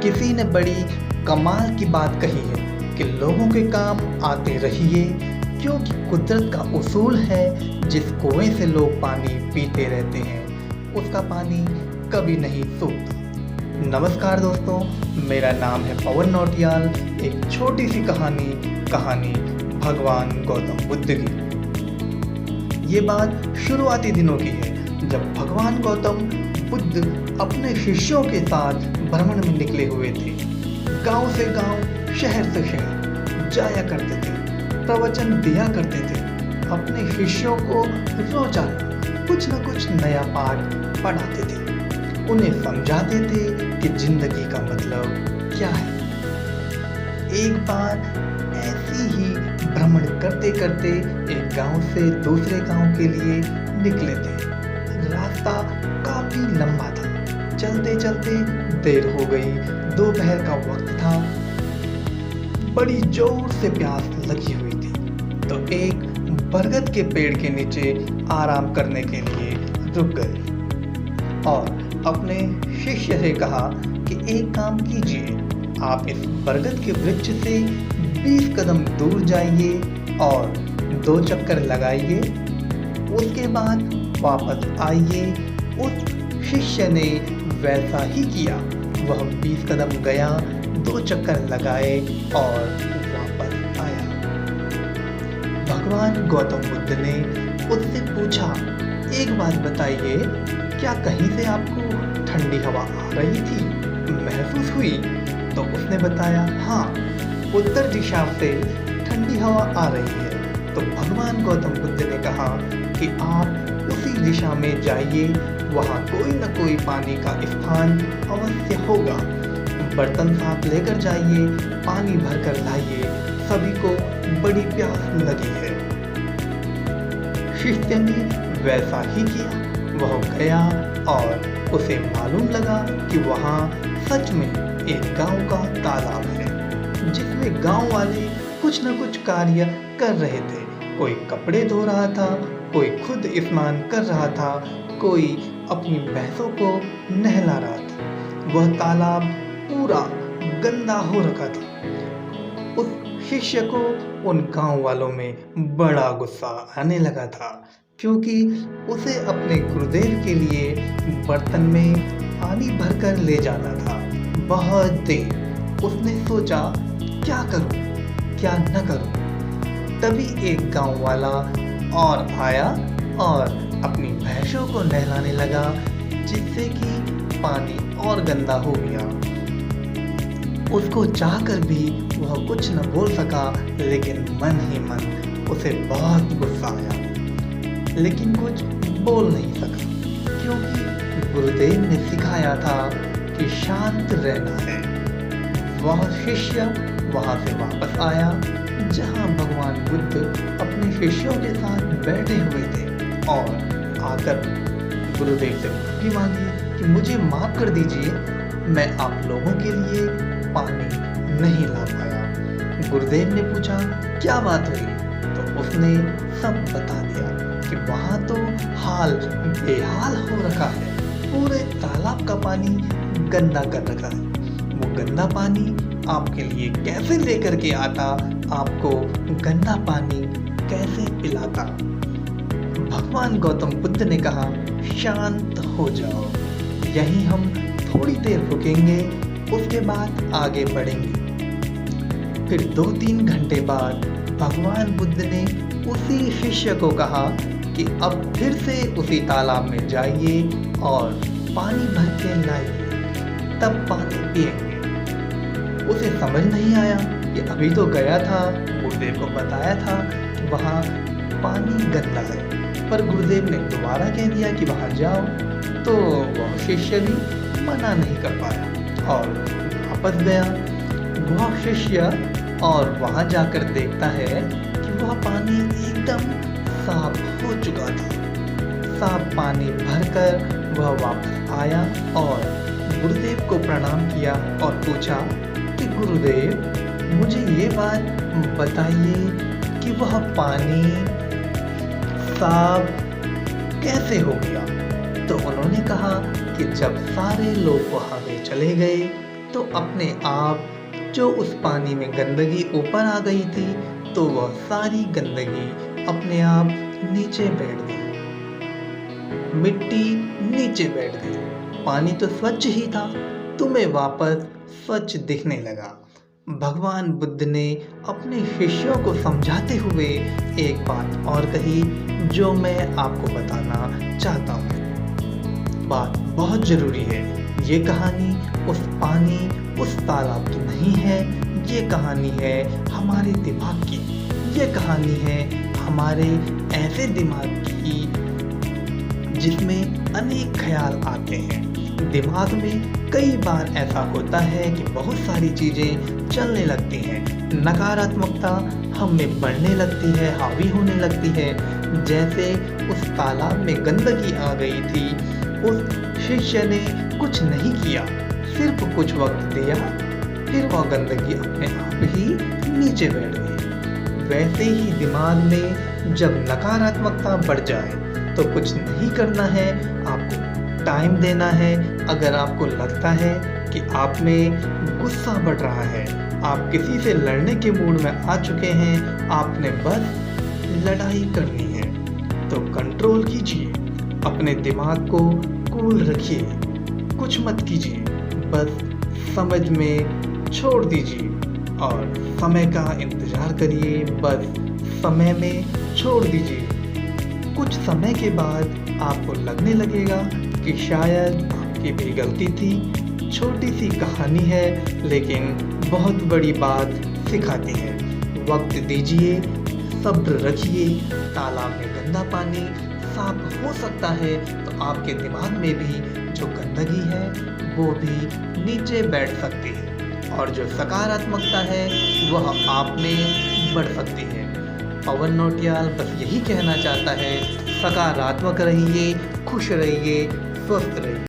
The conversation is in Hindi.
किसी ने बड़ी कमाल की बात कही है कि लोगों के काम आते रहिए, क्योंकि कुदरत का उसूल है जिस कुएं से लोग पानी पीते रहते हैं उसका पानी कभी नहीं सूखता। नमस्कार दोस्तों, मेरा नाम है पवन नौटियाल। एक छोटी सी कहानी भगवान गौतम बुद्ध की। ये बात शुरुआती दिनों की है, जब भगवान गौतम बुद्ध अपने शिष्यों के साथ भ्रमण में निकले हुए थे। गांव से गांव, शहर से शहर जाया करते थे, प्रवचन दिया करते थे, अपने शिष्यों को रोजाना कुछ न कुछ नया पाठ पढ़ाते थे, उन्हें समझाते थे कि जिंदगी का मतलब क्या है। एक बार ऐसी ही भ्रमण करते करते एक गांव से दूसरे गांव के लिए निकले थे। रास्ता काफी लंबा था, चलते चलते देर हो गई। दोपहर का वक्त था, बड़ी जोर से प्यास लगी हुई थी, तो एक बरगद के पेड़ के नीचे आराम करने के लिए रुक गए और अपने शिष्य से कहा कि एक काम कीजिए, आप इस बरगद के वृक्ष से 20 कदम दूर जाइए और 2 चक्कर लगाइए, उसके बाद वापस आइए। उस शिष्य ने वैसा ही किया। वह 20 कदम गया, 2 चक्कर लगाए और वापस आया। भगवान गौतम बुद्ध ने उससे पूछा, एक बात बताइए, क्या कहीं से आपको ठंडी हवा आ रही थी, महसूस हुई? तो उसने बताया, हाँ, उत्तर दिशा से ठंडी हवा आ रही है। तो भगवान गौतम बुद्ध ने कहा कि आप उसी दिशा में जाइए, वहाँ कोई न कोई पानी का स्थान अवश्य होगा। बर्तन साथ लेकर जाइए, पानी भरकर लाइए, सभी को बड़ी प्यास लगी है। शिष्य ने वैसा ही किया। वह गया और उसे मालूम लगा कि वहाँ सच में एक गांव का तालाब है, जिसमें गांव वाले कुछ न कुछ कार्य कर रहे थे। कोई कपड़े धो रहा था, कोई खुद स्नान कर रहा था, कोई अपनी भैंसों को नहला रहा था। वह तालाब पूरा गंदा हो रखा था। उस शिष्य को उन गांव वालों में बड़ा गुस्सा आने लगा था, क्योंकि उसे अपने गुरुदेव के लिए बर्तन में पानी भरकर ले जाना था। बहुत देर उसने सोचा, क्या करूं, क्या न करूं। तभी एक गांव वाला और आया और अपनी भैंसों को नहलाने लगा, जिससे कि पानी और गंदा हो गया। उसको चाहकर भी वह कुछ न बोल सका, लेकिन मन ही मन उसे बहुत गुस्सा आया, लेकिन कुछ बोल नहीं सका, क्योंकि गुरुदेव ने सिखाया था कि शांत रहना है। वह शिष्य वहां से वापस आया जहां भगवान बुद्ध अपने शिष्यों के साथ बैठे हुए थे और आकर गुरुदेव से माफी मांगी कि मुझे माफ कर दीजिए, मैं आप लोगों के लिए पानी नहीं ला पाया। गुरुदेव ने पूछा, क्या बात हुई? तो उसने सब बता दिया कि वहाँ तो हाल बेहाल हो रखा है, पूरे तालाब का पानी गंदा कर रखा है। वो गंदा पानी आपके लिए कैसे लेकर के आता, आपको गंदा पानी कैसे पिलाता? भगवान गौतम बुद्ध ने कहा, शांत हो जाओ, यहीं हम थोड़ी देर रुकेंगे, उसके बाद आगे बढ़ेंगे। फिर 2-3 घंटे बाद भगवान बुद्ध ने उसी शिष्य को कहा कि अब फिर से उसी तालाब में जाइए और पानी भर के लाइए, तब पानी पिएंगे। उसे समझ नहीं आया कि अभी तो गया था, गुरुदेव को बताया था कि वहाँ पानी गंदा है, पर गुरुदेव ने दोबारा कह दिया कि वहाँ जाओ, तो वह शिष्य भी मना नहीं कर पाया और वापस गया। वह शिष्य और वहाँ जाकर देखता है कि वह पानी एकदम साफ हो चुका था। साफ पानी भरकर वह वापस आया और गुरुदेव को प्रणाम किया और पूछा कि गुरुदेव, मुझे ये बात बताइए कि वह पानी साफ कैसे हो गया? तो उन्होंने कहा कि जब सारे लोग वहाँ पे चले गए तो अपने आप जो उस पानी में गंदगी ऊपर आ गई थी, तो वह सारी गंदगी अपने आप नीचे बैठ गई। मिट्टी नीचे बैठ गई। पानी तो स्वच्छ ही था, तुम्हें वापस स्वच्छ दिखने लगा। भगवान बुद्ध ने अपने शिष्यों को समझाते हुए एक बात और कही, जो मैं आपको बताना चाहता हूँ। बात बहुत ज़रूरी है। ये कहानी उस पानी, उस तालाब की नहीं है। ये कहानी है हमारे दिमाग की। ये कहानी है हमारे ऐसे दिमाग की जिसमें अनेक ख्याल आते हैं। दिमाग में कई बार ऐसा होता है कि बहुत सारी चीज़ें चलने लगती हैं। नकारात्मकता हम में बढ़ने लगती है, हावी होने लगती है। जैसे उस तालाब में गंदगी आ गई थी, उस शिष्य ने कुछ नहीं किया, सिर्फ कुछ वक्त दिया, फिर वह गंदगी अपने आप ही नीचे बैठ गई। वैसे ही दिमाग में जब नकारात्मकता बढ़ जाए तो कुछ नहीं करना है, आपको टाइम देना है। अगर आपको लगता है कि आप में गुस्सा बढ़ रहा है, आप किसी से लड़ने के मूड में आ चुके हैं, आपने बस लड़ाई करनी है, तो कंट्रोल कीजिए। अपने दिमाग को कूल रखिए, कुछ मत कीजिए, बस समझ में छोड़ दीजिए और समय का इंतज़ार करिए। बस समय में छोड़ दीजिए। कुछ समय के बाद आपको लगने लगेगा कि शायद आपकी भी गलती थी। छोटी सी कहानी है लेकिन बहुत बड़ी बात सिखाती है। वक्त दीजिए, सब्र रखिए। तालाब में गंदा पानी साफ हो सकता है तो आपके दिमाग में भी जो गंदगी है वो भी नीचे बैठ सकती है और जो सकारात्मकता है वह आप में बढ़ सकती है। पवन नौटियाल बस यही कहना चाहता है, सकारात्मक रहिए, खुश रहिए, स्वस्थ रहिए।